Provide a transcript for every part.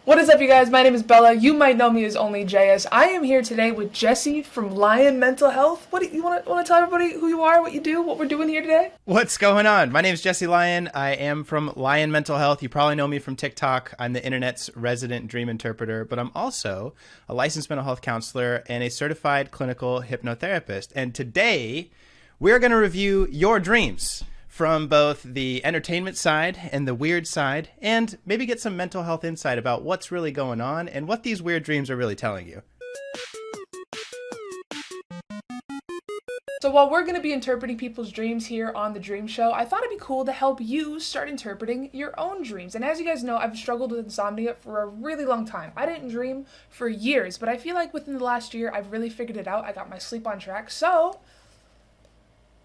What is up, you guys? My name is Bella. You might know me as OnlyJayus. I am here today with Jesse from LyonMentalHealth. What do you want to tell everybody who you are, what you do, what we're doing here today? What's going on? My name is Jesse Lyon. I am from Lyon Mental Health. You probably know me from TikTok. I'm the internet's resident dream interpreter, but I'm also a licensed mental health counselor and a certified clinical hypnotherapist. And today, we're going to review your dreams from both the entertainment side and the weird side, and maybe get some mental health insight about what's really going on and what these weird dreams are really telling you. So while we're going to be interpreting people's dreams here on The Dream Show, I thought it'd be cool to help you start interpreting your own dreams. And as you guys know, I've struggled with insomnia for a really long time. I didn't dream for years, but I feel like within the last year, I've really figured it out. I got my sleep on track. So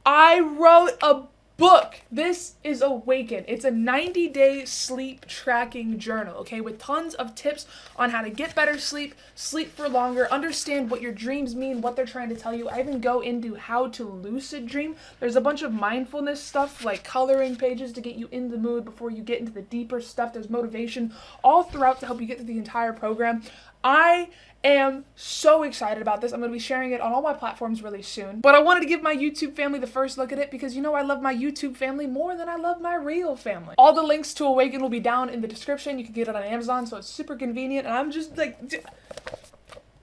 I wrote a book. This is Awaken. It's a 90-day sleep tracking journal, okay, with tons of tips on how to get better sleep, sleep for longer, understand what your dreams mean, what they're trying to tell you. I even go into how to lucid dream. There's a bunch of mindfulness stuff, like coloring pages to get you in the mood before you get into the deeper stuff. There's motivation all throughout to help you get through the entire program. I am so excited about this. I'm going to be sharing it on all my platforms really soon. But I wanted to give my YouTube family the first look at it because you know I love my YouTube family more than I love my real family. All the links to Awaken will be down in the description. You can get it on Amazon, so it's super convenient. And I'm just like,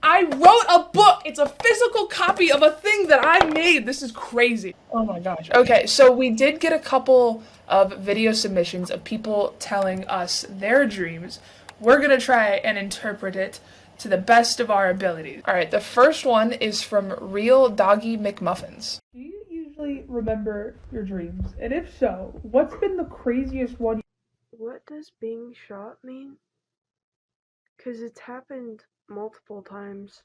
I wrote a book. It's a physical copy of a thing that I made. This is crazy. Oh my gosh. Okay, so we did get a couple of video submissions of people telling us their dreams. We're going to try and interpret it to the best of our abilities. All right, the first one is from Real Doggy McMuffins. Do you usually remember your dreams? And if so, what's been the craziest one? What does being shot mean? Because it's happened multiple times.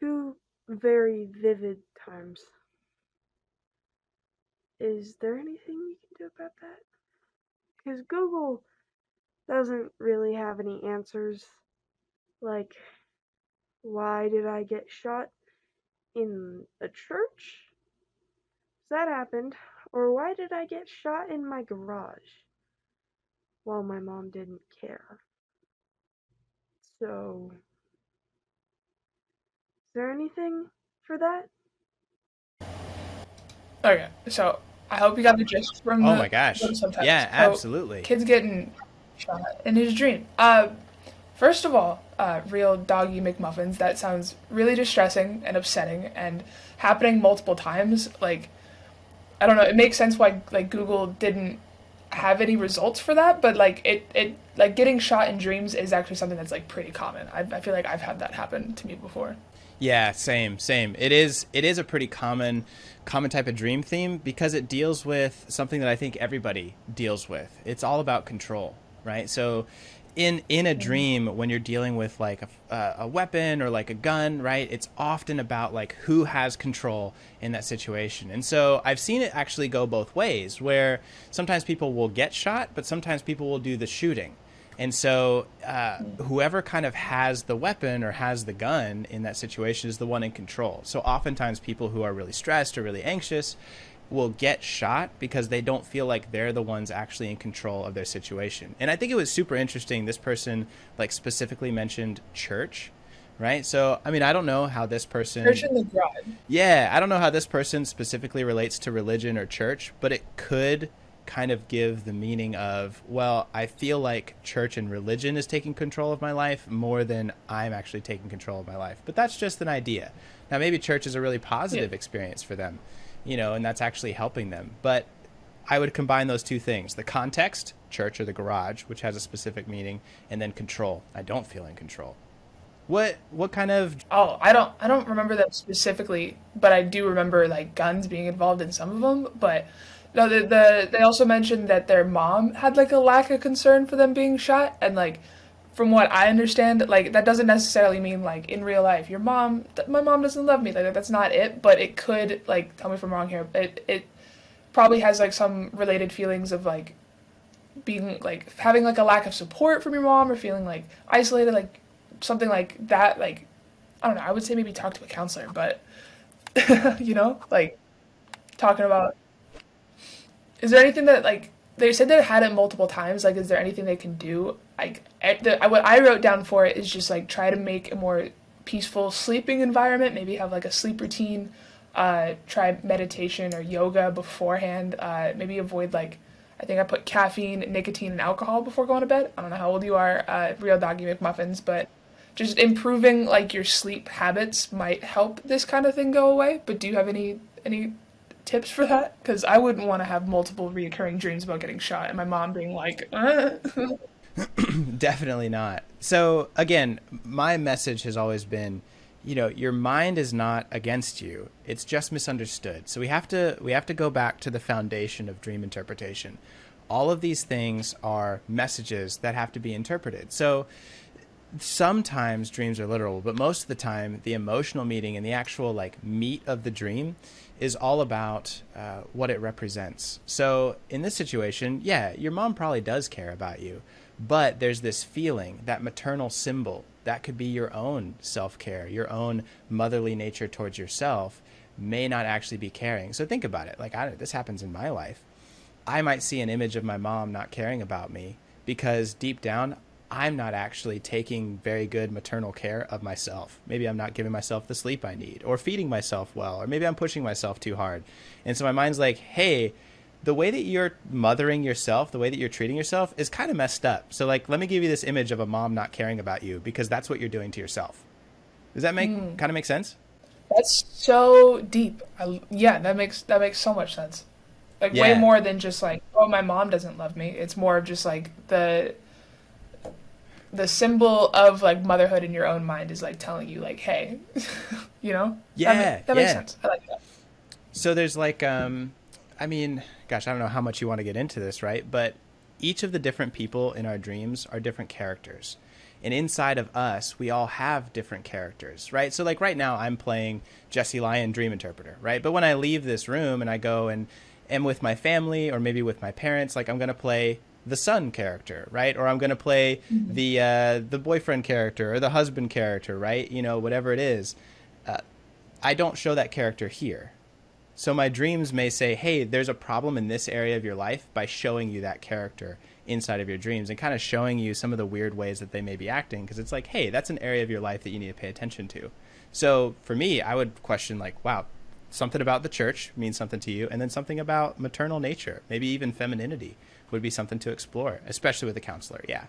2 very vivid times. Is there anything you can do about that? Because Google doesn't really have any answers. Like, why did I get shot in a church? That happened. Or why did I get shot in my garage? Well, my mom didn't care. So, is there anything for that? Okay, so I hope you got the gist from Oh the my gosh. subtitles. Yeah, So, absolutely. kids getting shot in his dream. First of all, Real Doggy McMuffins, that sounds really distressing and upsetting and happening multiple times. Like, I don't know, it makes sense why like Google didn't have any results for that, but like it like getting shot in dreams is actually something that's like pretty common. I feel like I've had that happen to me before. Yeah, same. It is a pretty common type of dream theme because it deals with something that I think everybody deals with. It's all about control, right? So in a dream, when you're dealing with like a weapon or like a gun, right, it's often about like who has control in that situation. And so I've seen it actually go both ways, where sometimes people will get shot, but sometimes people will do the shooting. And so whoever kind of has the weapon or has the gun in that situation is the one in control. So oftentimes people who are really stressed or really anxious will get shot because they don't feel like they're the ones actually in control of their situation. And I think it was super interesting. This person like specifically mentioned church, right? So, I mean, I don't know how this person, Church in the garage. yeah, I don't know how this person specifically relates to religion or church, but it could kind of give the meaning of, well, I feel like church and religion is taking control of my life more than I'm actually taking control of my life. But that's just an idea. Now, maybe church is a really positive experience for them, you know, and that's actually helping them. But I would combine those two things: the context, church or the garage, which has a specific meaning, and then control. I don't feel in control. What kind of... Oh, I don't remember them specifically, but I do remember like guns being involved in some of them. But no, they also mentioned that their mom had like a lack of concern for them being shot, and like from what I understand, like that doesn't necessarily mean like in real life my mom doesn't love me. Like that's not it, but it could, like, tell me if I'm wrong here. It probably has like some related feelings of like being like having like a lack of support from your mom or feeling like isolated, like something like that. Like, I don't know, I would say maybe talk to a counselor, but you know, like talking about, is there anything that like they said they had it multiple times. Like, is there anything they can do? Like, what I wrote down for it is just like try to make a more peaceful sleeping environment. Maybe have like a sleep routine. Try meditation or yoga beforehand. Maybe avoid like, I think I put caffeine, nicotine, and alcohol before going to bed. I don't know how old you are, real doggy McMuffins, but just improving like your sleep habits might help this kind of thing go away. But do you have any tips for that? Because I wouldn't want to have multiple reoccurring dreams about getting shot and my mom being like, Definitely not. So again, my message has always been, your mind is not against you. It's just misunderstood. So we have to go back to the foundation of dream interpretation. All of these things are messages that have to be interpreted. So sometimes dreams are literal, but most of the time the emotional meaning and the actual like meat of the dream is all about what it represents. So in this situation, yeah, your mom probably does care about you, but there's this feeling, that maternal symbol, that could be your own self-care, your own motherly nature towards yourself may not actually be caring. So think about it. Like, this happens in my life. I might see an image of my mom not caring about me because deep down, I'm not actually taking very good maternal care of myself. Maybe I'm not giving myself the sleep I need or feeding myself well, or maybe I'm pushing myself too hard. And so my mind's like, hey, the way that you're mothering yourself, the way that you're treating yourself is kind of messed up. So like, let me give you this image of a mom not caring about you because that's what you're doing to yourself. Does that kind of make sense? that's so deep. Yeah, that makes so much sense. Like way Yeah. more than just like, oh, my mom doesn't love me. It's more of just like the symbol of like motherhood in your own mind is like telling you like, hey, you know, Yeah. that makes Yeah. sense. I like that. So there's like, I mean, gosh, I don't know how much you want to get into this, right? But each of the different people in our dreams are different characters. And inside of us, we all have different characters, right? So like right now I'm playing Jesse Lyon Dream Interpreter, right? But when I leave this room and I go and am with my family or maybe with my parents, like I'm going to play the son character, right? Or I'm going to play the boyfriend character or the husband character, right? Whatever it is. I don't show that character here. So my dreams may say, hey, there's a problem in this area of your life by showing you that character inside of your dreams and kind of showing you some of the weird ways that they may be acting. Because it's like, hey, that's an area of your life that you need to pay attention to. So for me, I would question like, wow, something about the church means something to you. And then something about maternal nature, maybe even femininity would be something to explore, especially with a counselor. Yeah.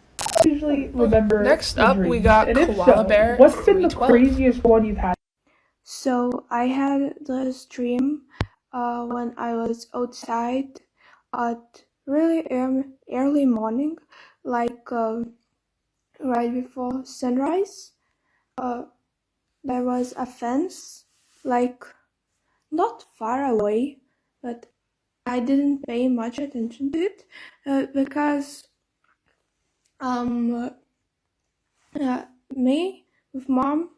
Usually remember Next the up, we dreams, got and if Koala so, Bear what's been the 312. craziest one you've had? So I had this dream when I was outside at really early morning, like right before sunrise. There was a fence, like not far away, but I didn't pay much attention to it because um, me with mom,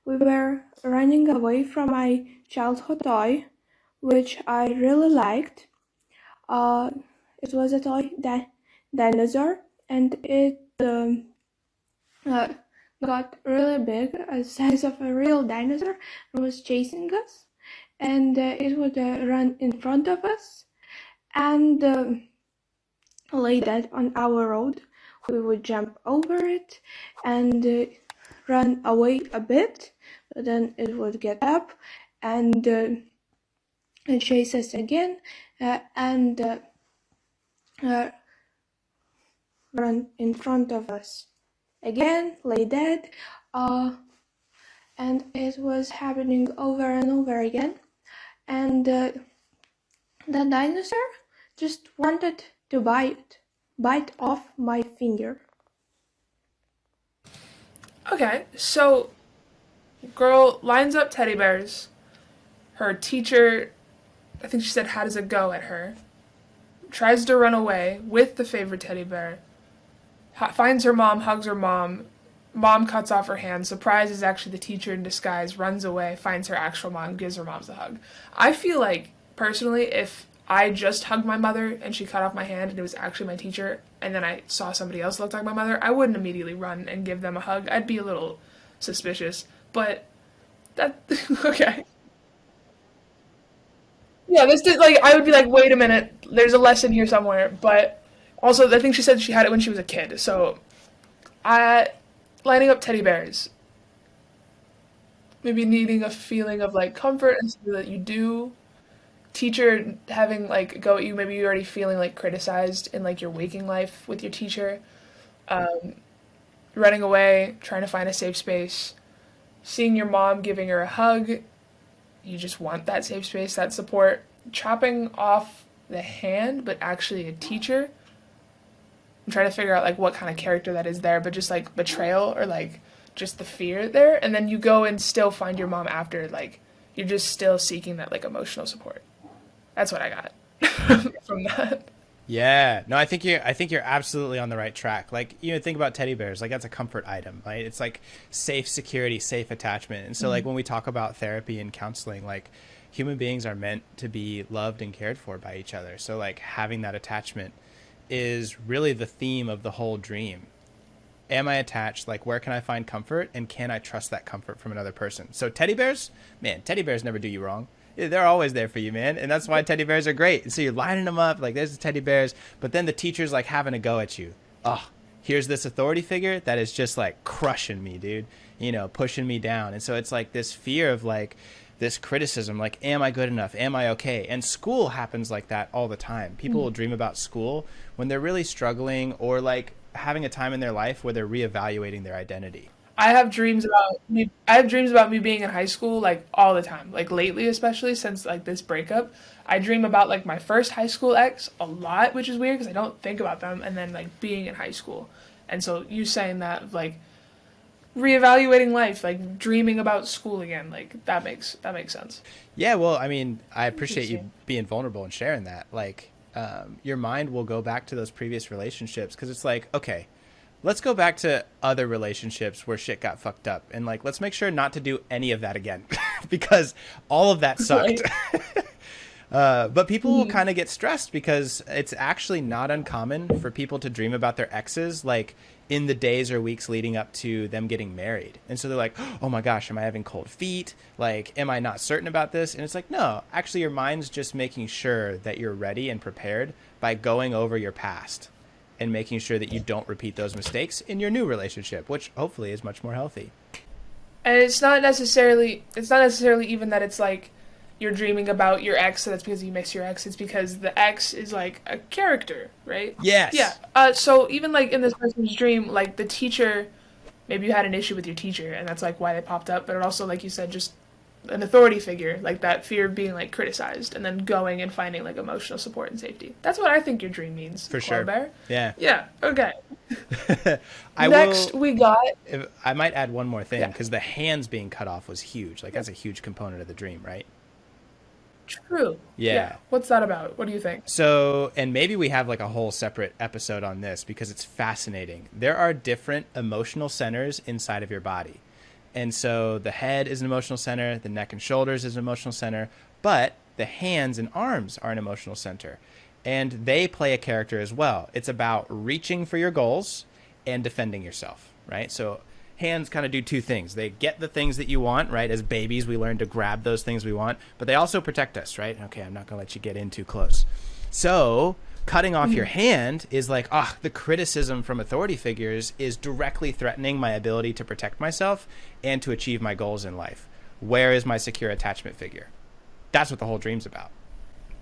we were running away from my childhood toy, which I really liked. Uh, it was a toy dinosaur, and it uh, got really big, the size of a real dinosaur, and was chasing us. And it would run in front of us and lay dead on our road. We would jump over it and run away a bit, but then it would get up and chase us again and run in front of us again, lay dead, and it was happening over and over again. And the dinosaur just wanted to bite off my finger. Okay, so girl lines up teddy bears. Her teacher, I think she said, how does it go at her? Tries to run away with the favorite teddy bear. Finds her mom, hugs her mom. Mom cuts off her hand. Surprise is actually the teacher in disguise. Runs away, finds her actual mom, gives her mom a hug. I feel like, personally, if I just hugged my mother and she cut off my hand and it was actually my teacher, and then I saw somebody else look like my mother, I wouldn't immediately run and give them a hug. I'd be a little suspicious. But that, okay. Yeah, this did like I would be like, wait a minute, there's a lesson here somewhere. But also, I think she said she had it when she was a kid. So, lining up teddy bears, maybe needing a feeling of like comfort and so that you do. Teacher having like go at you, maybe you're already feeling like criticized in like your waking life with your teacher. Running away, trying to find a safe space, seeing your mom giving her a hug. You just want that safe space, that support. Chopping off the hand, but actually a teacher. I'm trying to figure out like what kind of character that is there, but just like betrayal or like just the fear there. And then you go and still find your mom after, like you're just still seeking that like emotional support. That's what I got from that. Yeah, no, I think you're absolutely on the right track. Like, think about teddy bears, like that's a comfort item, right? It's like safe security, safe attachment. And so like when we talk about therapy and counseling, like human beings are meant to be loved and cared for by each other. So like having that attachment is really the theme of the whole dream. Am I attached? Like, where can I find comfort? And can I trust that comfort from another person? So teddy bears, man, teddy bears never do you wrong. They're always there for you, man. And that's why teddy bears are great. And so you're lining them up, like there's the teddy bears, but then the teacher's like having a go at you. Oh, here's this authority figure that is just like crushing me, dude, pushing me down. And so it's like this fear of like this criticism, like, am I good enough? Am I okay? And school happens like that all the time. People will dream about school when they're really struggling or like having a time in their life where they're reevaluating their identity. I have dreams about me. I have dreams about me being in high school like all the time. Like lately, especially since like this breakup, I dream about like my first high school ex a lot, which is weird because I don't think about them. And then like being in high school, and so you saying that like reevaluating life, like dreaming about school again, like that makes sense. Yeah, well, I mean, I appreciate you being vulnerable and sharing that. Like, your mind will go back to those previous relationships because it's like, okay, let's go back to other relationships where shit got fucked up. And like, let's make sure not to do any of that again because all of that sucked. Right. But people will kind of get stressed because it's actually not uncommon for people to dream about their exes, like in the days or weeks leading up to them getting married. And so they're like, oh my gosh, am I having cold feet? Like, am I not certain about this? And it's like, no, actually your mind's just making sure that you're ready and prepared by going over your past and making sure that you don't repeat those mistakes in your new relationship, which hopefully is much more healthy. And it's not necessarily even that it's like you're dreaming about your ex, so that's because you miss your ex. It's because the ex is like a character, right? Yes. Yeah. So even like in this person's dream, like the teacher, maybe you had an issue with your teacher, and that's like why they popped up. But it also, like you said, just an authority figure, like that fear of being like criticized, and then going and finding like emotional support and safety. That's what I think your dream means. For sure. Bear. Yeah. Yeah. Okay. Next, we got. I might add one more thing Yeah. because the hands being cut off was huge. Like that's a huge component of the dream, right? True. Yeah. What's that about? What do you think? So, and maybe we have like a whole separate episode on this because it's fascinating. There are different emotional centers inside of your body. And so the head is an emotional center, the neck and shoulders is an emotional center, but the hands and arms are an emotional center. And they play a character as well. It's about reaching for your goals and defending yourself, right? So hands kind of do two things. They get the things that you want, right? As babies, we learn to grab those things we want, but they also protect us, right? Okay, I'm not going to let you get in too close. So cutting off your hand is like, the criticism from authority figures is directly threatening my ability to protect myself and to achieve my goals in life. Where is my secure attachment figure? That's what the whole dream's about.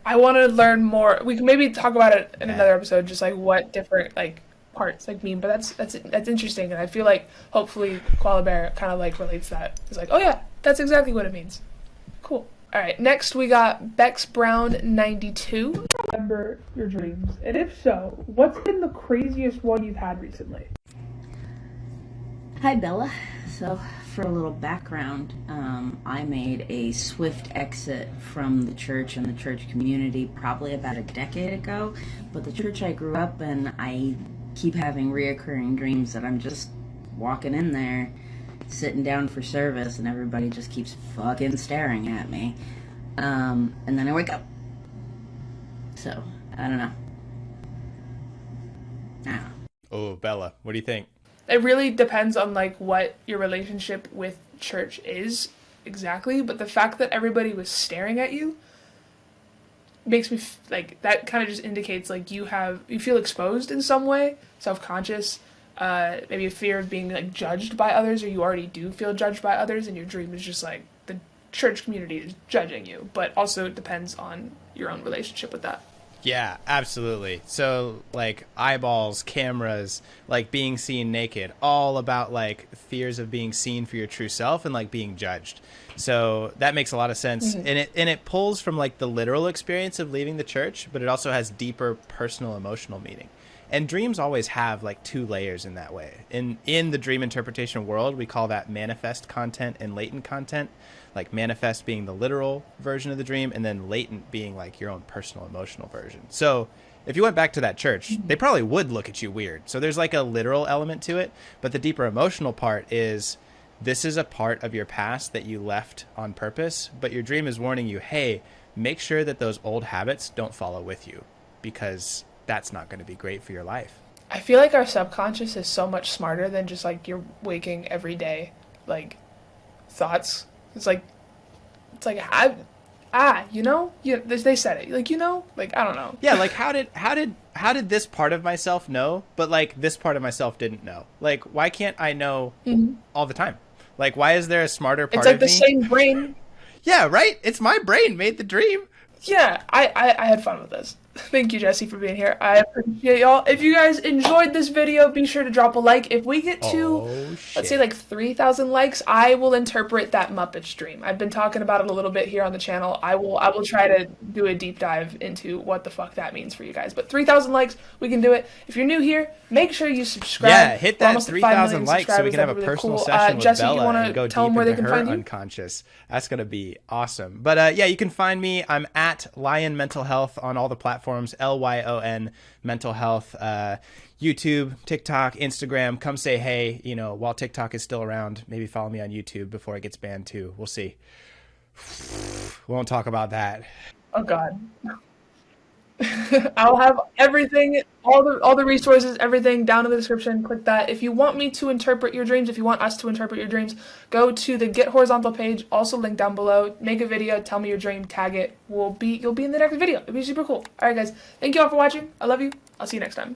I want to learn more. We can maybe talk about it in another episode, just like what different like parts like mean. But that's interesting, and I feel like hopefully Koala Bear kind of like relates that. It's like, oh yeah, that's exactly what it means. Cool. All right. Next we got Bex Brown 92. Remember your dreams? And if so, what's been the craziest one you've had recently? Hi, Bella. So, for a little background, I made a swift exit from the church and the church community probably about a decade ago. But the church I grew up in, I keep having reoccurring dreams that I'm just walking in there, sitting down for service, and everybody just keeps fucking staring at me. And then I wake up. So, I don't know. Oh, Bella, what do you think? It really depends on like what your relationship with church is exactly, but the fact that everybody was staring at you, makes me like that kind of just indicates like you feel exposed in some way, self-conscious, maybe a fear of being like judged by others, or you already do feel judged by others, and your dream is just like the church community is judging you. But also it depends on your own relationship with that. Yeah, absolutely. So like eyeballs, cameras, like being seen naked, all about like fears of being seen for your true self and like being judged. So that makes a lot of sense. And it pulls from like the literal experience of leaving the church, but it also has deeper personal emotional meaning. And dreams always have like two layers in that way. In the dream interpretation world, we call that manifest content and latent content. Like manifest being the literal version of the dream, and then latent being like your own personal emotional version. So if you went back to that church, they probably would look at you weird. So there's like a literal element to it, but the deeper emotional part is this is a part of your past that you left on purpose, but your dream is warning you, hey, make sure that those old habits don't follow with you, because that's not going to be great for your life. I feel like our subconscious is so much smarter than just like your waking every day like thoughts. It's like they said it, like, like, I don't know. Yeah, like how did this part of myself know, but like this part of myself didn't know? Like, why can't I know all the time? Like, why is there a smarter part of me? It's like the same brain. Yeah, right? It's my brain made the dream. Yeah, I had fun with this. Thank you, Jesse, for being here. I appreciate y'all. If you guys enjoyed this video, be sure to drop a like. If we get to, let's say, like 3,000 likes, I will interpret that Muppets dream. I've been talking about it a little bit here on the channel. I will try to do a deep dive into what the fuck that means for you guys. But 3,000 likes, we can do it. If you're new here, make sure you subscribe. Yeah, hit that 3,000 likes so we can have a personal session with Jesse, Bella you wanna and go tell deep them where they into can her find you? unconscious. That's going to be awesome. But yeah, you can find me. I'm at LyonMentalHealth on all the platforms, LYON Mental Health, YouTube, TikTok, Instagram. Come say hey, while TikTok is still around. Maybe follow me on YouTube before it gets banned too. We'll see. We won't talk about that. Oh God. I'll have everything, all the resources, everything down in the description. Click that. If you want me to interpret your dreams, if you want us to interpret your dreams, go to the Get Horizontal page, also linked down below. Make a video, tell me your dream, tag it. You'll be in the next video. It'll be super cool. All right, guys. Thank you all for watching. I love you. I'll see you next time.